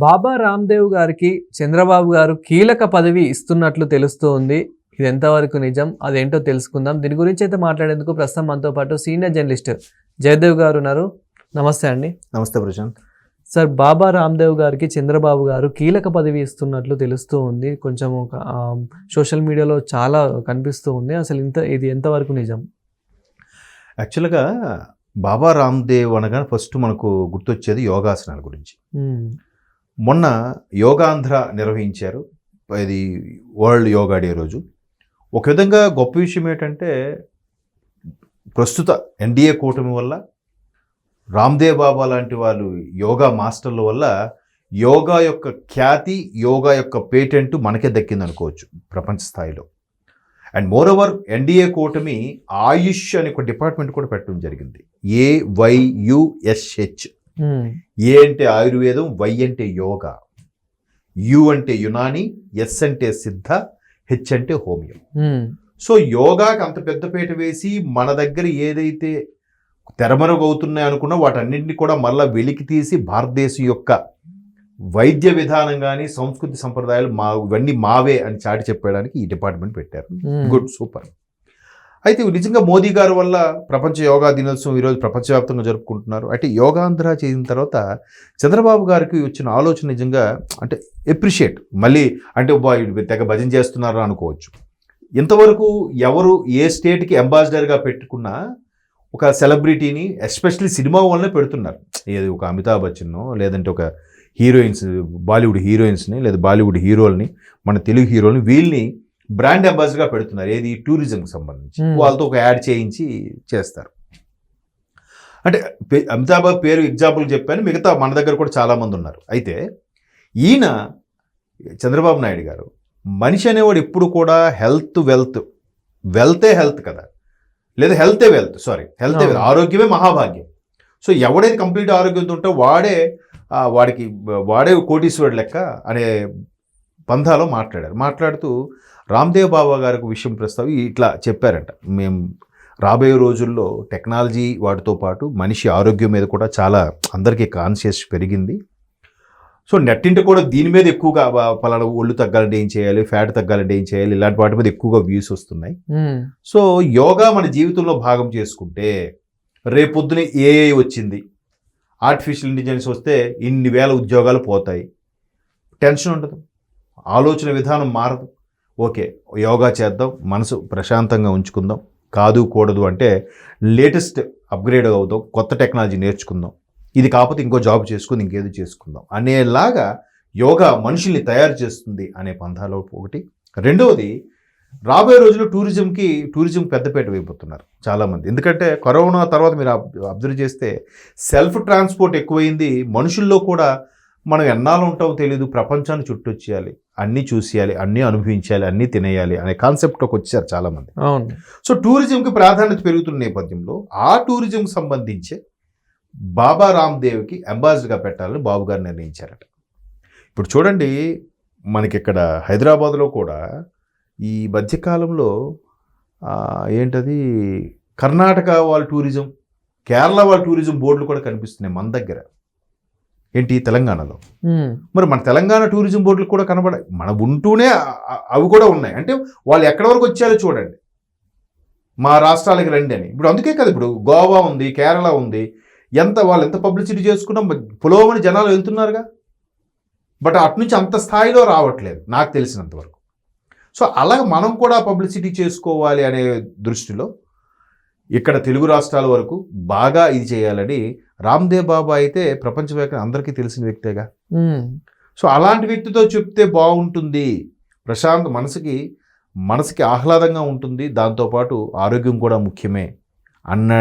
బాబా రామ్దేవ్ గారికి చంద్రబాబు గారు కీలక పదవి ఇస్తున్నట్లు తెలుస్తోంది. ఇది ఎంతవరకు నిజం, అదేంటో తెలుసుకుందాం. దీని గురించి అయితే మాట్లాడేందుకు ప్రస్తుతం మనతో పాటు సీనియర్ జర్నలిస్ట్ జయదేవ్ గారు ఉన్నారు. నమస్తే అండి. నమస్తే ప్రశాంత్. సార్, బాబా రామ్దేవ్ గారికి చంద్రబాబు గారు కీలక పదవి ఇస్తున్నట్లు తెలుస్తూ ఉంది. కొంచెం సోషల్ మీడియాలో చాలా కనిపిస్తూ ఉంది. అసలు ఇది ఎంతవరకు నిజం? యాక్చువల్గా బాబా రామ్దేవ్ అనగా ఫస్ట్ మనకు గుర్తొచ్చేది యోగాసనాల గురించి. మొన్న యోగాంధ్ర నిర్వహించారు. ఇది వరల్డ్ యోగా డే రోజు. ఒక విధంగా గొప్ప విషయం ఏంటంటే, ప్రస్తుత ఎన్డీఏ కూటమి వల్ల, రామ్దేవ్ బాబా లాంటి వాళ్ళు యోగా మాస్టర్ల వల్ల యోగా యొక్క ఖ్యాతి, యోగా యొక్క పేటెంట్ మనకే దక్కింది అనుకోవచ్చు ప్రపంచ స్థాయిలో. అండ్ మోర్ ఓవర్ ఎన్డీఏ కూటమి ఆయుష్ అని ఒక డిపార్ట్మెంట్ కూడా పెట్టడం జరిగింది. AYUSH. ఏ అంటే ఆయుర్వేదం, వై అంటే యోగా, యు అంటే యునాని, ఎస్ అంటే సిద్ధ, హెచ్ అంటే హోమియో. సో యోగాకి అంత పెద్దపీట వేసి మన దగ్గర ఏదైతే తెరమరుగవుతున్నాయి అనుకున్నా వాటన్నింటినీ కూడా మళ్ళీ వెలికి తీసి భారతదేశం యొక్క వైద్య విధానం కానీ సంస్కృతి సంప్రదాయాలు ఇవన్నీ మావే అని చాటి చెప్పడానికి ఈ డిపార్ట్మెంట్ పెట్టారు. Good, super. అయితే నిజంగా మోదీ గారి వల్ల ప్రపంచ యోగా దినోత్సవం ఈరోజు ప్రపంచవ్యాప్తంగా జరుపుకుంటున్నారు. అయితే యోగాంధ్ర చేసిన తర్వాత చంద్రబాబు గారికి వచ్చిన ఆలోచన నిజంగా అంటే ఎప్రిషియేట్. మళ్ళీ అంటే తెగ భజన చేస్తున్నారు అనుకోవచ్చు. ఇంతవరకు ఎవరు ఏ స్టేట్కి అంబాసిడర్గా పెట్టుకున్నా ఒక సెలబ్రిటీని, ఎస్పెషల్లీ సినిమా వల్లనే పెడుతున్నారు. ఏది ఒక అమితాబ్ బచ్చన్నో లేదంటే ఒక హీరోయిన్స్, బాలీవుడ్ హీరోయిన్స్ని లేదా బాలీవుడ్ హీరోల్ని, మన తెలుగు హీరోల్ని, వీళ్ళని బ్రాండ్ అంబాసిడర్గా పెడుతున్నారు. ఏది టూరిజంకి సంబంధించి వాళ్ళతో ఒక యాడ్ చేయించి చేస్తారు. అంటే అమితాబ్ పేరు ఎగ్జాంపుల్ చెప్పాను, మిగతా మన దగ్గర కూడా చాలామంది ఉన్నారు. అయితే ఈయన చంద్రబాబు నాయుడు గారు మనిషి అనేవాడు ఎప్పుడు కూడా వెల్తే హెల్త్ కదా, లేదా హెల్తే వెల్త్, హెల్తే వెల్త్, ఆరోగ్యమే మహాభాగ్యం. సో ఎవడైతే కంప్లీట్ ఆరోగ్యంతో ఉంటే వాడే కోటీశ్వరుడు లెక్క అనే పంథాలో మాట్లాడుతూ రామ్దేవ్ బాబా గారికి విషయం ప్రస్తావి ఇట్లా చెప్పారంట. మేము రాబోయే రోజుల్లో టెక్నాలజీ వాటితో పాటు మనిషి ఆరోగ్యం మీద కూడా చాలా అందరికీ కాన్షియస్ పెరిగింది. సో నెట్టింటి కూడా దీని మీద ఎక్కువగా పలానా ఒళ్ళు తగ్గాలంటే ఏం చేయాలి, ఫ్యాట్ తగ్గాలంటే ఏం చేయాలి, ఇలాంటి వాటి మీద ఎక్కువగా వ్యూస్ వస్తున్నాయి. సో యోగా మన జీవితంలో భాగం చేసుకుంటే రేపొద్దున AI వచ్చింది, ఆర్టిఫిషియల్ ఇంటెలిజెన్స్ వస్తే ఇన్ని వేల ఉద్యోగాలు పోతాయి, టెన్షన్ ఉండదు, ఆలోచన విధానం మారదు. ఓకే, యోగా చేద్దాం, మనసు ప్రశాంతంగా ఉంచుకుందాం, కాదు కూడదు అంటే లేటెస్ట్ అప్గ్రేడ్ అవుదాం, కొత్త టెక్నాలజీ నేర్చుకుందాం, ఇది కాకపోతే ఇంకో జాబ్ చేసుకుని ఇంకేదో చేసుకుందాం అనేలాగా యోగా మనుషుల్ని తయారు చేస్తుంది అనే పంథాలో ఒకటి. రెండవది, రాబోయే రోజుల్లో టూరిజం పెద్దపేట అయిపోతున్నారు చాలామంది. ఎందుకంటే కరోనా తర్వాత మీరు అబ్జర్వ్ చేస్తే సెల్ఫ్ ట్రాన్స్పోర్ట్ ఎక్కువైంది. మనుషుల్లో కూడా మనం ఎన్నాళ్ళు ఉంటామో తెలియదు, ప్రపంచాన్ని చుట్టొచ్చేయాలి, అన్నీ చూసేయాలి, అన్నీ అనుభవించాలి, అన్నీ తినేయాలి అనే కాన్సెప్ట్లోకి వచ్చారు చాలామంది. సో టూరిజంకి ప్రాధాన్యత పెరుగుతున్న నేపథ్యంలో ఆ టూరిజంకి సంబంధించే బాబా రామ్దేవ్కి అంబాసిడర్గా పెట్టాలని బాబు గారు నిర్ణయించారట. ఇప్పుడు చూడండి, మనకి ఇక్కడ హైదరాబాద్లో కూడా ఈ మధ్యకాలంలో ఏంటది కర్ణాటక వాళ్ళ టూరిజం, కేరళ వాళ్ళ టూరిజం బోర్డులు కూడా కనిపిస్తున్నాయి మన దగ్గర. ఏంటి తెలంగాణలో? మరి మన తెలంగాణ టూరిజం బోర్డులు కూడా కనబడాయి, మన ఉంటూనే అవి కూడా ఉన్నాయి. అంటే వాళ్ళు ఎక్కడి వరకు వచ్చారో చూడండి, మా రాష్ట్రాలకి రండి అని. ఇప్పుడు అందుకే కదా ఇప్పుడు గోవా ఉంది, కేరళ ఉంది, వాళ్ళు ఎంత పబ్లిసిటీ చేసుకున్నా పులోమని జనాలు వెళ్తున్నారుగా. బట్ అటు నుంచి అంత స్థాయిలో రావట్లేదు నాకు తెలిసినంతవరకు. సో అలాగ మనం కూడా పబ్లిసిటీ చేసుకోవాలి అనే దృష్టిలో ఇక్కడ తెలుగు రాష్ట్రాల వరకు బాగా ఇది చేయాలని రామ్దేవ్ బాబా అయితే ప్రపంచవ్యాప్తంగా అందరికీ తెలిసిన వ్యక్తేగా. సో అలాంటి వ్యక్తితో చెప్తే బాగుంటుంది, ప్రశాంత్ మనసుకి ఆహ్లాదంగా ఉంటుంది, దాంతోపాటు ఆరోగ్యం కూడా ముఖ్యమే అన్న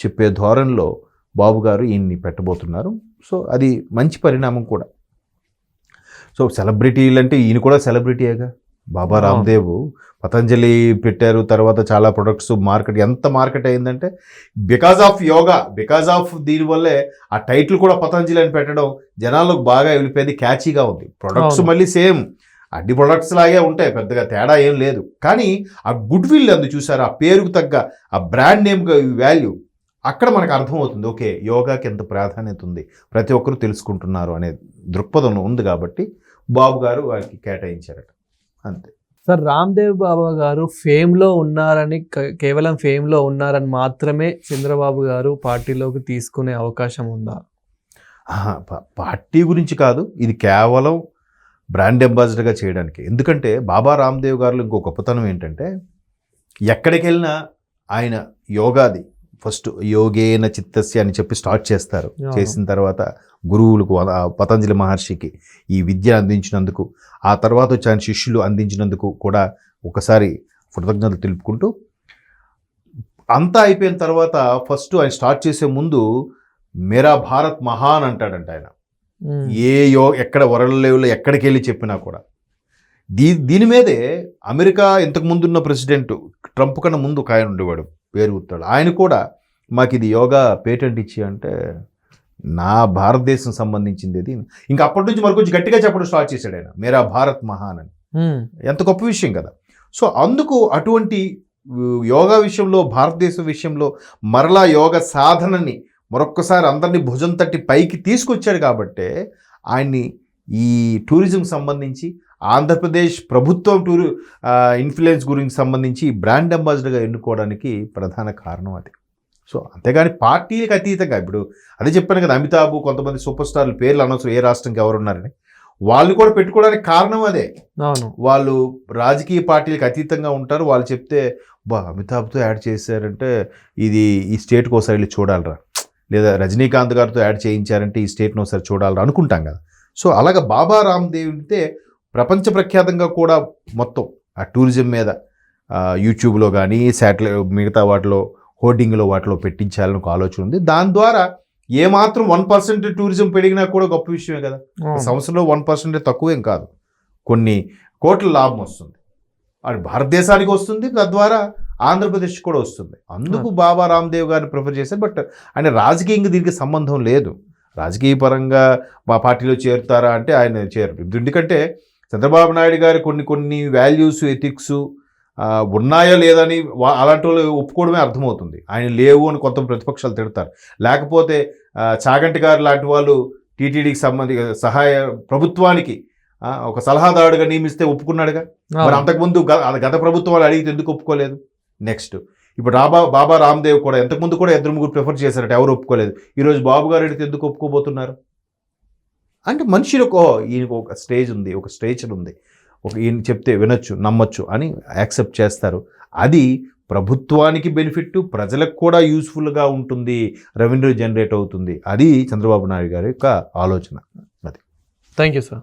చెప్పే ధోరణిలో బాబు గారు ఈయన్ని పెట్టబోతున్నారు. సో అది మంచి పరిణామం కూడా. సో సెలబ్రిటీలు అంటే ఈయన కూడా సెలబ్రిటీయేగా. బాబా రామ్దేవ్ పతంజలి పెట్టారు, తర్వాత చాలా ప్రొడక్ట్స్ ఎంత మార్కెట్ అయిందంటే because of yoga, because of దీనివల్లే ఆ టైటిల్ కూడా పతంజలి అని పెట్టడం జనాలకు బాగా వెళ్ళిపోయింది, క్యాచీగా ఉంది. ప్రొడక్ట్స్ మళ్ళీ సేమ్ అన్ని ప్రొడక్ట్స్ లాగే ఉంటాయి, పెద్దగా తేడా ఏం లేదు. కానీ ఆ గుడ్ విల్ అందు చూసారు, ఆ పేరుకు తగ్గ ఆ బ్రాండ్ నేమ్ వాల్యూ, అక్కడ మనకు అర్థమవుతుంది, ఓకే యోగాకి ఎంత ప్రాధాన్యత ఉంది, ప్రతి ఒక్కరూ తెలుసుకుంటున్నారు అనే దృక్పథం ఉంది కాబట్టి బాబు గారు వారికి కేటాయించారట, అంతే. సార్ రామ్దేవ్ బాబా గారు ఫేమ్లో ఉన్నారని, కేవలం ఫేమ్లో ఉన్నారని మాత్రమే చంద్రబాబు గారు పార్టీలోకి తీసుకునే అవకాశం ఉందా? పార్టీ గురించి కాదు, ఇది కేవలం బ్రాండ్ అంబాసిడర్గా చేయడానికి. ఎందుకంటే బాబా రామ్దేవ్ గారిలో ఇంకో గొప్పతనం ఏంటంటే ఎక్కడికి వెళ్ళినా ఆయన యోగాది ఫస్ట్ యోగేన చిత్తస్య అని చెప్పి స్టార్ట్ చేస్తారు. చేసిన తర్వాత గురువులకు పతంజలి మహర్షికి ఈ విద్య అందించినందుకు, ఆ తర్వాత వచ్చి ఆయన శిష్యులు అందించినందుకు కూడా ఒకసారి కృతజ్ఞతలు తెలుపుకుంటూ, అంతా అయిపోయిన తర్వాత ఫస్ట్ ఆయన స్టార్ట్ చేసే ముందు మేరా భారత్ మహాన్ అంటాడంట ఆయన. ఏ ఎక్కడ వరల్డ్ లెవెల్లో ఎక్కడికి వెళ్ళి చెప్పినా కూడా దీని మీదే అమెరికా ఇంతకు ముందున్న ప్రెసిడెంట్ ట్రంప్ కన్నా ముందు ఒక ఆయన ఉండేవాడు, పేరు గుర్తాడు, ఆయన కూడా మాకు ఇది యోగా పేటెంట్ ఇచ్చి అంటే నా భారతదేశం సంబంధించింది ఇది, ఇంకా అప్పటి నుంచి మరి కొంచెం గట్టిగా చెప్పడం స్టార్ట్ చేశాడు ఆయన, మేరా భారత్ మహాన్ అని. ఎంత గొప్ప విషయం కదా. సో అందుకు అటువంటి యోగా విషయంలో, భారతదేశం విషయంలో మరలా యోగ సాధనని మరొక్కసారి అందరినీ భుజం తట్టి పైకి తీసుకొచ్చాడు కాబట్టే ఆయన్ని ఈ టూరిజం సంబంధించి ఆంధ్రప్రదేశ్ ప్రభుత్వం ఇన్ఫ్లుయెన్స్ గురించి సంబంధించి బ్రాండ్ అంబాసిడర్గా ఎన్నుకోవడానికి ప్రధాన కారణం అది. సో అంతేగాని పార్టీలకు అతీతంగా, ఇప్పుడు అదే చెప్పాను కదా, అమితాబ్ కొంతమంది సూపర్ స్టార్ల పేర్లు అనవసరం, ఏ రాష్ట్రంకి ఎవరున్నారని, వాళ్ళు కూడా పెట్టుకోవడానికి కారణం అదే. అవును, వాళ్ళు రాజకీయ పార్టీలకు అతీతంగా ఉంటారు. వాళ్ళు చెప్తే అమితాబ్తో యాడ్ చేశారంటే ఇది ఈ స్టేట్కి ఒకసారి వెళ్ళి చూడాలరా, లేదా రజనీకాంత్ గారితో యాడ్ చేయించారంటే ఈ స్టేట్ని ఒకసారి చూడాలరా అనుకుంటాం కదా. సో అలాగా బాబా రామ్దేవ్ అంటే ప్రపంచ ప్రఖ్యాతంగా కూడా మొత్తం ఆ టూరిజం మీద యూట్యూబ్లో కానీ శాటిలైట్ మిగతా వాటిలో హోర్డింగ్లో వాటిలో పెట్టించాలని ఒక ఆలోచన ఉంది. దాని ద్వారా ఏమాత్రం 1% టూరిజం పెరిగినా కూడా గొప్ప విషయమే కదా. సంవత్సరంలో 1% తక్కువేం కాదు, కొన్ని కోట్ల లాభం వస్తుంది, అది భారతదేశానికి వస్తుంది, తద్వారా ఆంధ్రప్రదేశ్ కూడా వస్తుంది. అందుకు బాబా రామ్దేవ్ గారిని ప్రిఫర్ చేశారు. బట్ ఆయన రాజకీయంగా దీనికి సంబంధం లేదు. రాజకీయ పరంగా మా పార్టీలో చేరుతారా అంటే ఆయన చేరరు. ఎందుకంటే చంద్రబాబు నాయుడు గారి కొన్ని వాల్యూస్, ఎథిక్స్ ఉన్నాయో లేదని అలాంటి వాళ్ళు ఒప్పుకోవడమే అర్థమవుతుంది. ఆయన లేవు అని కొంత ప్రతిపక్షాలు తిడతారు. లేకపోతే చాగంటి గారు లాంటి వాళ్ళు టీటీడీకి సహాయ ప్రభుత్వానికి ఒక సలహాదారుడిగా నియమిస్తే ఒప్పుకున్నాడుగా. మరి అంతకుముందు గత ప్రభుత్వం వాళ్ళు అడిగితే ఎందుకు ఒప్పుకోలేదు? నెక్స్ట్ ఇప్పుడు బాబా రామ్దేవ్ కూడా ఇంతకుముందు కూడా 2-3 ప్రిఫర్ చేశారట, ఎవరు ఒప్పుకోలేదు. ఈరోజు బాబు గారు అడిగితే ఎందుకు ఒప్పుకోబోతున్నారు? అంటే మనిషికి ఈయనకు ఒక స్టేజ్ ఉంది, ఒక స్టేచర్ ఉంది, ఈయన చెప్తే వినొచ్చు, నమ్మొచ్చు అని యాక్సెప్ట్ చేస్తారు. అది ప్రభుత్వానికి బెనిఫిట్, ప్రజలకు కూడా యూస్ఫుల్గా ఉంటుంది, రెవెన్యూ జనరేట్ అవుతుంది. అది చంద్రబాబు నాయుడు గారి యొక్క ఆలోచన. అది. Thank you sir.